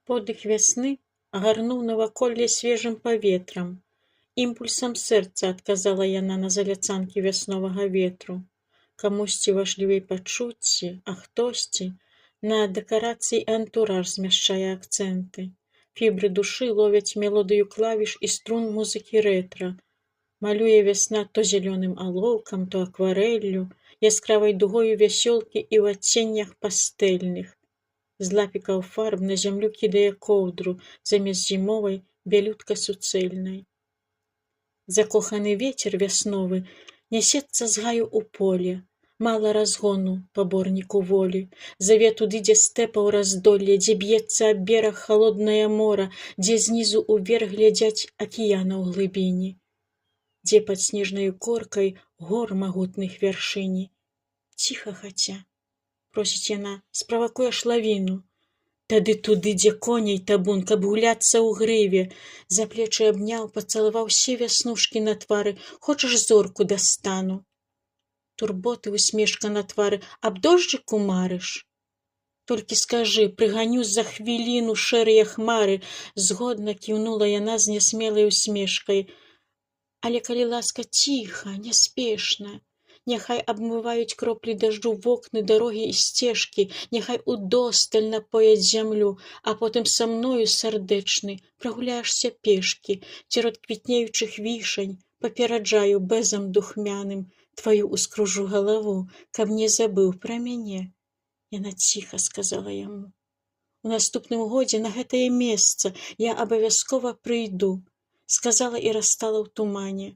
Подых вясны агарнуў наваколле свежым паветрам. Імпульсам сэрца адказала яна на заляцанкі вясновага ветру. Камусьці важлівей пачуцці, а хтосьці на дэкарацыі і антураж змяшчае акцэнты. Фібры душы ловяць мелодыю клавіш і струн музыкі рэтра. Малюе вясна то зялёным алоўкам, то акварэллю, яскравай дугою вясёлкі і ў адценнях пастэльных. З лапікаў фарб на зямлю кідае коўдру замест зімовай бялютка суцэльнай. Закоханы вецер вясновы нясецца з гаю ў поле, мала разгону паборніку волі. Заве туды, дзе стэпаў раздолле, дзе б'ецца аб бераг халоднае мора, дзе знізу ўверх глядзяць акіяна ў глыбіні, дзе пад снежнаю коркай гор магутных вяршыні. Ціха хаця, просіць яна, справакуеш лавіну. Тады туды, дзе коней табун, каб гуляцца ў грыве. За плечы абняў, пацалаваў усе вяснушкі на твары. Хочаш зорку дастану? Турботы усмешка на твары. Аб дожджыку марыш? Толькі скажы, прыганю за хвіліну шэрыя хмары. Згодна кіўнула яна з нясмелай усмешкай. Але калі ласка, ціха, няспешна. Няхай абмываюць кроплі дажджу вокны, дарогі і сцежкі, няхай удосталь напояць зямлю, а потым са мною, сардэчны, прагуляешся пешкі, церод квітнеючых вішань, папераджаю бэзам духмяным, тваю ускружу галаву, каб не забыў пра мяне. Яна ціха сказала яму. У наступным годзе на гэтае месца я абавязкова прыйду, сказала і расстала ў тумане.